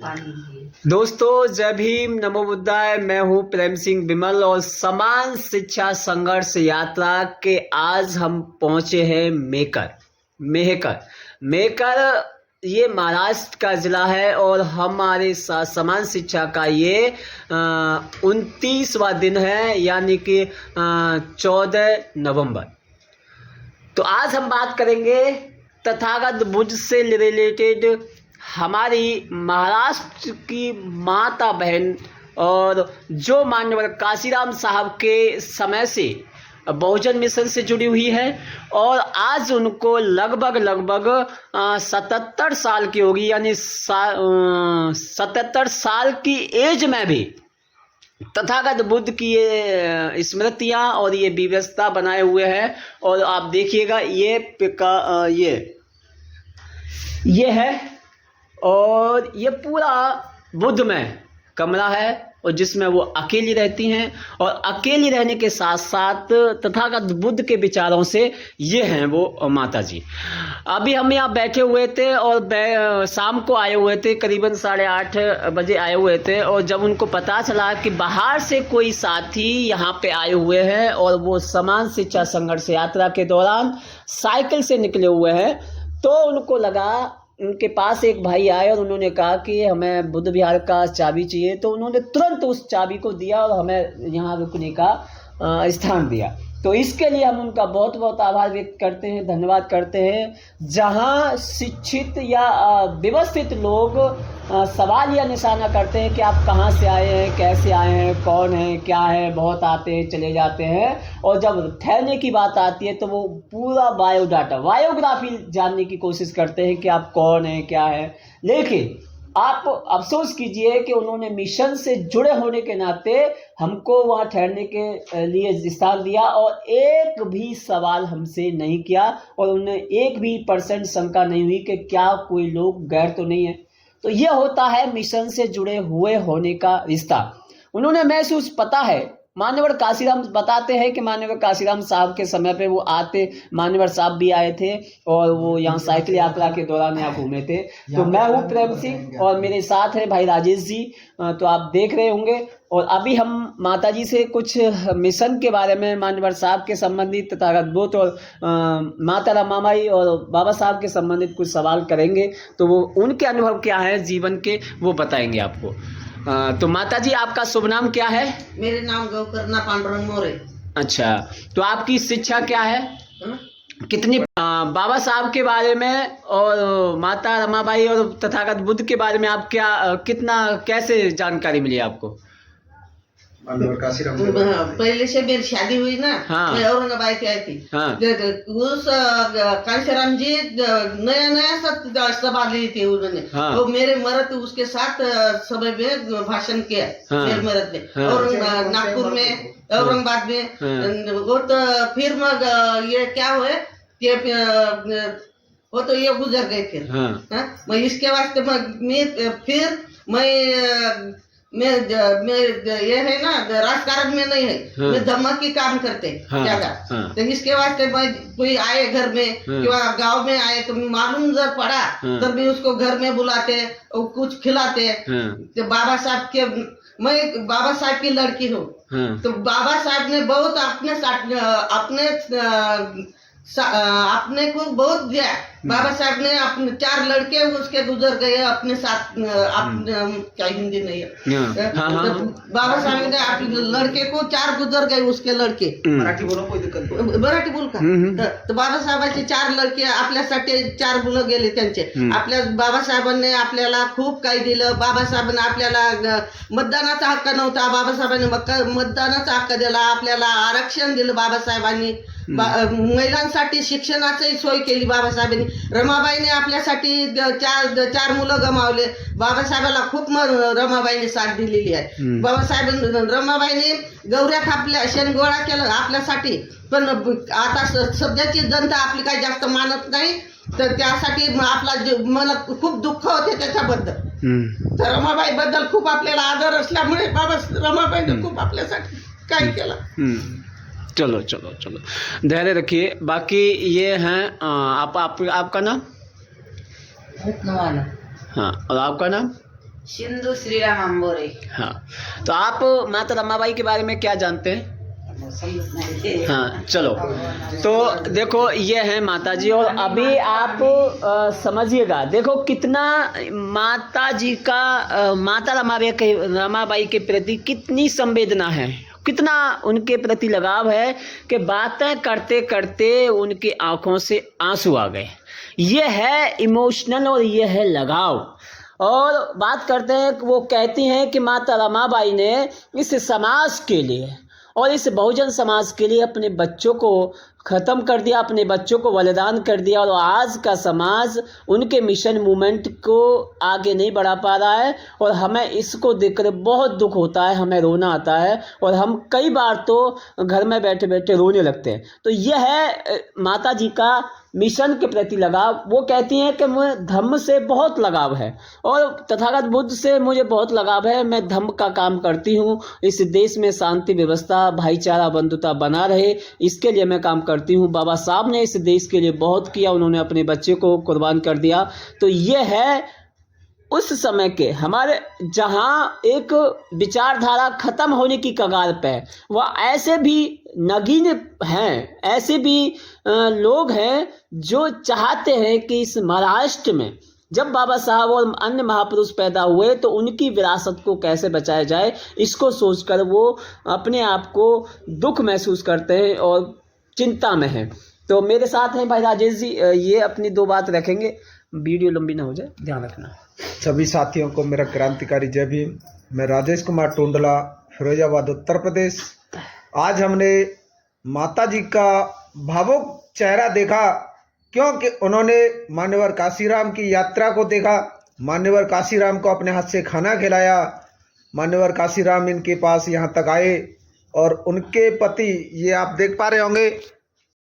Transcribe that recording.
दोस्तों जय भीम, नमो बुद्धाय। मैं हूँ प्रेम सिंह बिमल और समान शिक्षा संघर्ष यात्रा के आज हम पहुँचे हैं मेहकर। ये महाराष्ट्र का जिला है और हमारे समान शिक्षा का ये 29वां दिन है, यानी कि 14 नवंबर। तो आज हम बात करेंगे तथागत बुद्ध से रिलेटेड हमारी महाराष्ट्र की माता बहन और जो मान्यवर काशीराम साहब के समय से बहुजन मिशन से जुड़ी हुई है और आज उनको लगभग 77 साल की होगी, यानी 77 साल की एज में भी तथागत बुद्ध की ये स्मृतियाँ और ये व्यवस्था बनाए हुए हैं। और आप देखिएगा ये है और ये पूरा बुद्धमय कमरा है और जिसमें वो अकेली रहती हैं और अकेली रहने के साथ साथ तथागत बुद्ध के विचारों से ये हैं वो माता जी। अभी हम यहाँ बैठे हुए थे और शाम को आए हुए थे, करीबन 8:30 बजे आए हुए थे। और जब उनको पता चला कि बाहर से कोई साथी यहाँ पे आए हुए हैं और वो समान शिक्षा संघर्ष यात्रा के दौरान साइकिल से निकले हुए हैं, तो उनको लगा, उनके पास एक भाई आए और उन्होंने कहा कि हमें बुद्ध विहार का चाबी चाहिए। तो उन्होंने तुरंत उस चाबी को दिया और हमें यहाँ रुकने का स्थान दिया। तो इसके लिए हम उनका बहुत बहुत आभार व्यक्त करते हैं, धन्यवाद करते हैं। जहाँ शिक्षित या व्यवस्थित लोग सवाल या निशाना करते हैं कि आप कहाँ से आए हैं, कैसे आए हैं, कौन है, क्या है, बहुत आते हैं चले जाते हैं, और जब ठहरने की बात आती है तो वो पूरा बायोग्राफी जानने की कोशिश करते हैं कि आप कौन हैं, क्या है। लेकिन आप अफसोस कीजिए कि उन्होंने मिशन से जुड़े होने के नाते हमको वहाँ ठहरने के लिए स्थान दिया और एक भी सवाल हमसे नहीं किया और उन्हें 1% शंका नहीं हुई कि क्या कोई लोग गैर तो नहीं है। तो ये होता है मिशन से जुड़े हुए होने का रिश्ता। उन्होंने महसूस, पता है, मान्यवर काशीराम बताते हैं कि मान्यवर काशीराम साहब के समय पे वो आते, मान्यवर साहब भी आए थे और वो यहाँ साइकिल यात्रा के दौरान यहाँ घूमे थे। तो मैं हूँ प्रेम सिंह और मेरे साथ है भाई राजेश जी, तो आप देख रहे होंगे। और अभी हम माता जी से कुछ मिशन के बारे में, मान्यवर साहब के संबंधित, तथागत बुद्ध और माता रमाबाई और बाबा साहब के संबंधित कुछ सवाल करेंगे। तो वो उनके अनुभव क्या है जीवन के, वो बताएंगे आपको। तो माता जी, आपका शुभ नाम क्या है? मेरे नाम गौकर्णा पांडुरंग मोरे। अच्छा, तो आपकी शिक्षा क्या है? कितनी बाबा साहब के बारे में और माता रमाबाई और तथागत बुद्ध के बारे में आप कितना कैसे जानकारी मिली आपको? पहले से मेरी शादी हुई ना, हाँ। मैं औरंगाबाद की आई थी। हाँ। उस काशीराम जी नया सभा ली थी उन्होंने। हाँ। तो मेरे मरद उसके साथ सभा में भाषण किया। हाँ। मेरे मरद ने। हाँ। और नागपुर में, औरंगाबाद में। हाँ। वो तो फिर ये क्या हुए कि वो तो ये गुजर गए फिर। हाँ। मैं इसके वास्ते मैं ये है ना, राजकारण में नहीं है। हाँ। मैं धमक की काम करते ज्यादा। हाँ। तो इसके वास्ते मैं कोई आए घर में, हाँ, गांव में आए तो मालूम जब पड़ा, हाँ, तब भी उसको घर में बुलाते और कुछ खिलाते। हाँ। तो बाबा साहब की लड़की हूँ। हाँ। तो बाबा साहब ने बहुत अपने को बहुत दिया। बाबा साहब ने अपने 4 लड़के उसके गुजर गए अपने साथ। क्या हिंदी नहीं है? बाबा साहब ने अपने लड़के को 4 गुजर गए उसके लड़के। मराठी बोलो, कोई दिक्कत नाही। मराठी बोल का? तर बाबासाहेबांचे 4 लड़के आपल्यासाठी 4 मुलं गेले त्यांचे। आपल्या बाबासाहेबांनी आपल्याला खूप काही दिलं। बाबासाहेबांनी आपल्याला मतदानाचा हक्क नव्हता, बाबासाहेबांनी मतदानाचा हक्क दिला। आपल्याला आरक्षण दिलं बाबासाहेबांनी। महिलांसाठी शिक्षणाची सोय केली बाबासाहेबांनी। रमाबाईने आपल्यासाठी 4 मुलं गमावले। बाबासाहेबाला खूप रमाबाईने साथ दिलेली आहे। रमाबाईने गौऱ्या थापल्या, शेण गोळा केलं आपल्यासाठी। पण आता सध्याची जनता आपली काही जास्त मानत नाही, तर त्यासाठी मला खूप दुःख होते त्याच्याबद्दल। तर रमाबाई बद्दल खूप आपल्याला आदर असल्यामुळे रमाबाईने खूप आपल्यासाठी काय केलं। चलो धैर्य रखिए। बाकी ये हैं आपका नाम? नवाना। हाँ, और आपका नाम? सिंधु श्रीराम अंबोरे। हाँ, तो आप माता रमाबाई के बारे में क्या जानते हैं? हाँ चलो, तो देखो ये है माता जी, और अभी आप समझिएगा, देखो कितना माता जी का माता रमाबाई के प्रति कितनी संवेदना है, कितना उनके प्रति लगाव है कि बातें करते करते उनकी आंखों से आंसू आ गए। ये है इमोशनल और ये है लगाव। और बात करते हैं, वो कहती हैं कि माता रमाबाई ने इस समाज के लिए और इस बहुजन समाज के लिए अपने बच्चों को ख़त्म कर दिया, अपने बच्चों को बलिदान कर दिया, और आज का समाज उनके मिशन मूवमेंट को आगे नहीं बढ़ा पा रहा है। और हमें इसको देखकर बहुत दुख होता है, हमें रोना आता है, और हम कई बार तो घर में बैठे बैठे रोने लगते हैं। तो यह है माता जी का मिशन के प्रति लगाव। वो कहती हैं कि मुझे धम्म से बहुत लगाव है और तथागत बुद्ध से मुझे बहुत लगाव है, मैं धम्म का काम करती हूँ, इस देश में शांति व्यवस्था भाईचारा बंधुता बना रहे, इसके लिए मैं काम करती हूँ। बाबा साहब ने इस देश के लिए बहुत किया, उन्होंने अपने बच्चे को कुर्बान कर दिया। तो ये है उस समय के हमारे, जहाँ एक विचारधारा खत्म होने की कगार पे है, वह ऐसे भी नगीन हैं, ऐसे भी लोग हैं जो चाहते हैं कि इस महाराष्ट्र में जब बाबा साहब और अन्य महापुरुष पैदा हुए तो उनकी विरासत को कैसे बचाया जाए, इसको सोचकर वो अपने आप को दुख महसूस करते हैं और चिंता में हैं। तो मेरे साथ हैं भाई राजेश जी, ये अपनी दो बात रखेंगे, वीडियो लंबी ना हो जाए, ध्यान रखना। सभी साथियों को मेरा क्रांतिकारी जय भीम। मैं राजेश कुमार टोंडला, फिरोजाबाद, उत्तर प्रदेश। आज हमने माता जी का भावुक चेहरा देखा, क्योंकि उन्होंने मान्यवर काशीराम की यात्रा को देखा, मान्यवर काशीराम को अपने हाथ से खाना खिलाया, मान्यवर काशीराम इनके पास यहाँ तक आए, और उनके पति, ये आप देख पा रहे होंगे,